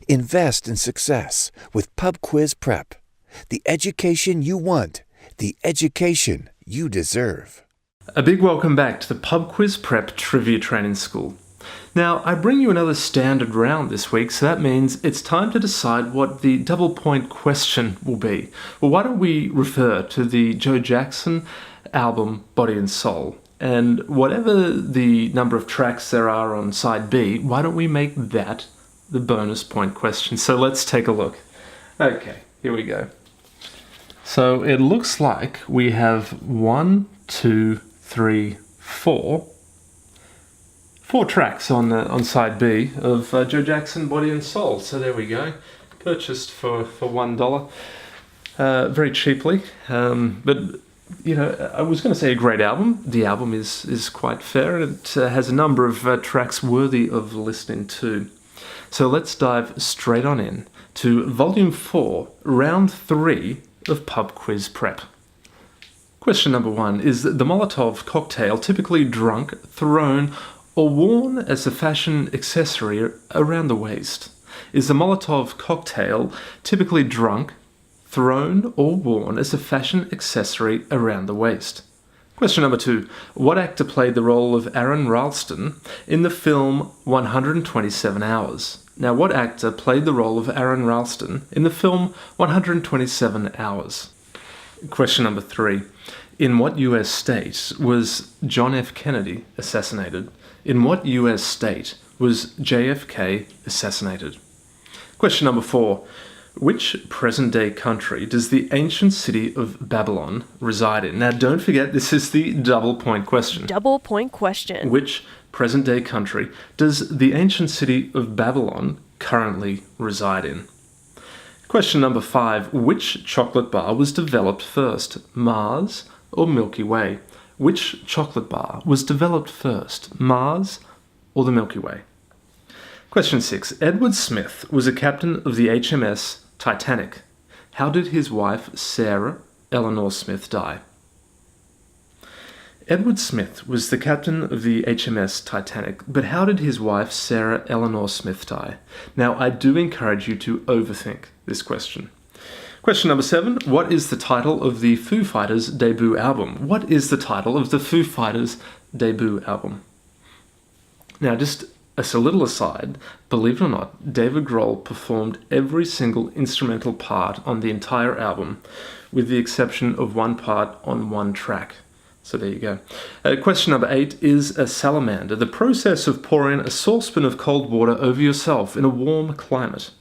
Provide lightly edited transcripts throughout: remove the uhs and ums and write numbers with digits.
Invest in success with Pub Quiz Prep. The education you want, the education you deserve. A big welcome back to the Pub Quiz Prep Trivia Training School. Now, I bring you another standard round this week, so that means it's time to decide what the double point question will be. Well, why don't we refer to the Joe Jackson album Body and Soul? And whatever the number of tracks there are on side B, why don't we make that the bonus point question? So let's take a look. Okay, here we go. So it looks like we have 4 tracks on side B of Joe Jackson Body and Soul. So there we go. Purchased for $1, very cheaply. But you know, I was going to say a great album. The album is quite fair, and it has a number of tracks worthy of listening to. So let's dive straight on in to Volume 4, Round 3 of Pub Quiz Prep. Question number 1. Is the Molotov cocktail typically drunk, thrown, or worn as a fashion accessory around the waist? Is the Molotov cocktail typically drunk, thrown, or worn as a fashion accessory around the waist? Question number 2. What actor played the role of Aaron Ralston in the film 127 Hours? Now, what actor played the role of Aaron Ralston in the film 127 Hours? Question number 3. In what US state was John F. Kennedy assassinated? In what US state was JFK assassinated? Question number 4. Which present-day country does the ancient city of Babylon reside in? Now, don't forget, this is the double point question. Double point question. Which present-day country does the ancient city of Babylon currently reside in? Question number 5. Which chocolate bar was developed first, Mars or Milky Way? Which chocolate bar was developed first, Mars or the Milky Way? Question 6. Edward Smith was a captain of the HMS Titanic. How did his wife, Sarah Eleanor Smith, die? Edward Smith was the captain of the HMS Titanic, but how did his wife, Sarah Eleanor Smith, die? Now, I do encourage you to overthink this question. Question number 7. What is the title of the Foo Fighters' debut album? What is the title of the Foo Fighters' debut album? Now, just as a little aside, believe it or not, David Grohl performed every single instrumental part on the entire album, with the exception of one part on one track. So there you go. Question number 8. Is a salamander the process of pouring a saucepan of cold water over yourself in a warm climate?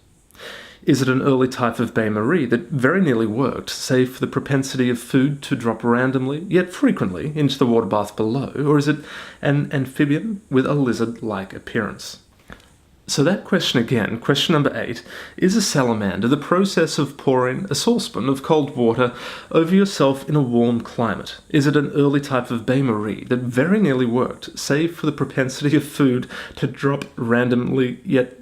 Is it an early type of bain-marie that very nearly worked, save for the propensity of food to drop randomly, yet frequently, into the water bath below? Or is it an amphibian with a lizard-like appearance? So that question again, question number 8, is a salamander the process of pouring a saucepan of cold water over yourself in a warm climate? Is it an early type of bain-marie that very nearly worked, save for the propensity of food to drop randomly, yet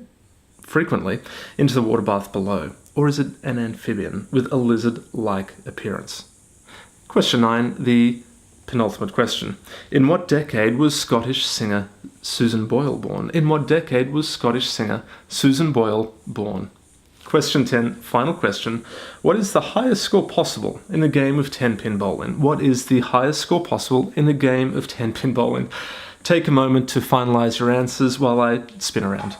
frequently, into the water bath below? Or is it an amphibian with a lizard-like appearance? Question 9, the penultimate question. In what decade was Scottish singer Susan Boyle born? In what decade was Scottish singer Susan Boyle born? Question 10, final question. What is the highest score possible in the game of 10-pin bowling? What is the highest score possible in the game of 10-pin bowling? Take a moment to finalize your answers while I spin around.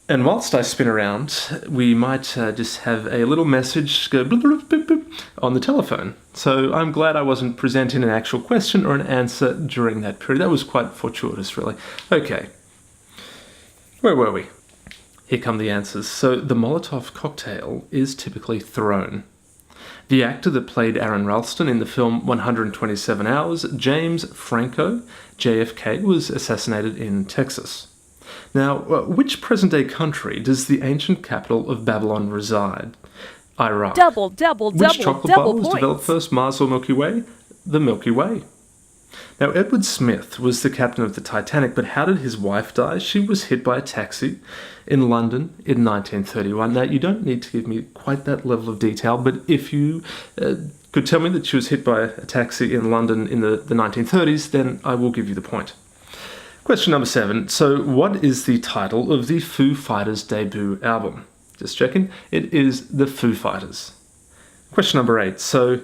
And whilst I spin around, we might just have a little message go bloop, bloop, bloop, bloop on the telephone. So I'm glad I wasn't presenting an actual question or an answer during that period. That was quite fortuitous, really. Okay. Where were we? Here come the answers. So the Molotov cocktail is typically thrown. The actor that played Aaron Ralston in the film 127 Hours, James Franco, JFK, was assassinated in Texas. Now, which present-day country does the ancient capital of Babylon reside? Iraq. Which chocolate bar was developed first, Mars or Milky Way? The Milky Way. Now, Edward Smith was the captain of the Titanic, but how did his wife die? She was hit by a taxi in London in 1931. Now, you don't need to give me quite that level of detail, but if you could tell me that she was hit by a taxi in London in the 1930s, then I will give you the point. Question number 7. So, what is the title of the Foo Fighters' debut album? Just checking. It is The Foo Fighters. Question number 8. So,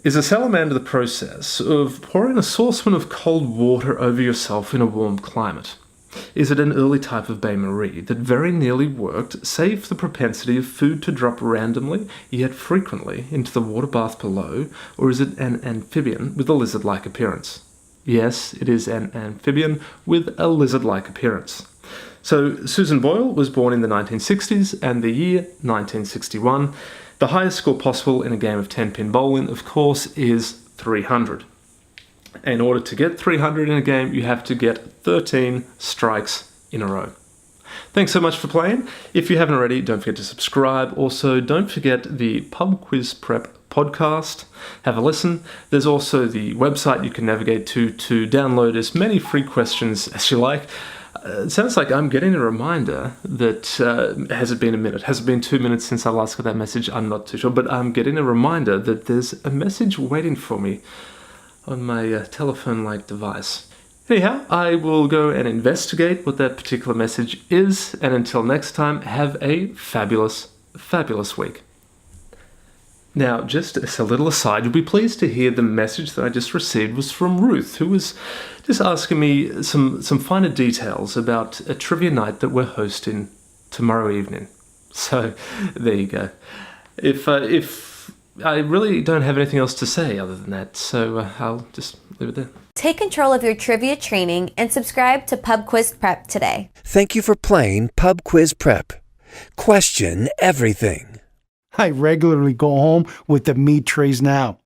is a salamander the process of pouring a saucepan of cold water over yourself in a warm climate? Is it an early type of bain-marie that very nearly worked, save for the propensity of food to drop randomly, yet frequently, into the water bath below, or is it an amphibian with a lizard-like appearance? Yes, it is an amphibian with a lizard-like appearance. So, Susan Boyle was born in the 1960s and the year 1961. The highest score possible in a game of 10-pin bowling, of course, is 300. In order to get 300 in a game, you have to get 13 strikes in a row. Thanks so much for playing. If you haven't already, don't forget to subscribe. Also, don't forget the Pub Quiz Prep podcast. Have a listen. There's also the website you can navigate to download as many free questions as you like. It sounds like I'm getting a reminder that, has it been a minute? Has it been 2 minutes since I last got that message? I'm not too sure, but I'm getting a reminder that there's a message waiting for me on my telephone-like device. Anyhow, I will go and investigate what that particular message is, and until next time, have a fabulous, fabulous week. Now, just as a little aside, you'll be pleased to hear the message that I just received was from Ruth, who was just asking me some finer details about a trivia night that we're hosting tomorrow evening. So, there you go. If I really don't have anything else to say other than that, so I'll just leave it there. Take control of your trivia training and subscribe to Pub Quiz Prep today. Thank you for playing Pub Quiz Prep. Question everything. I regularly go home with the meat trays now.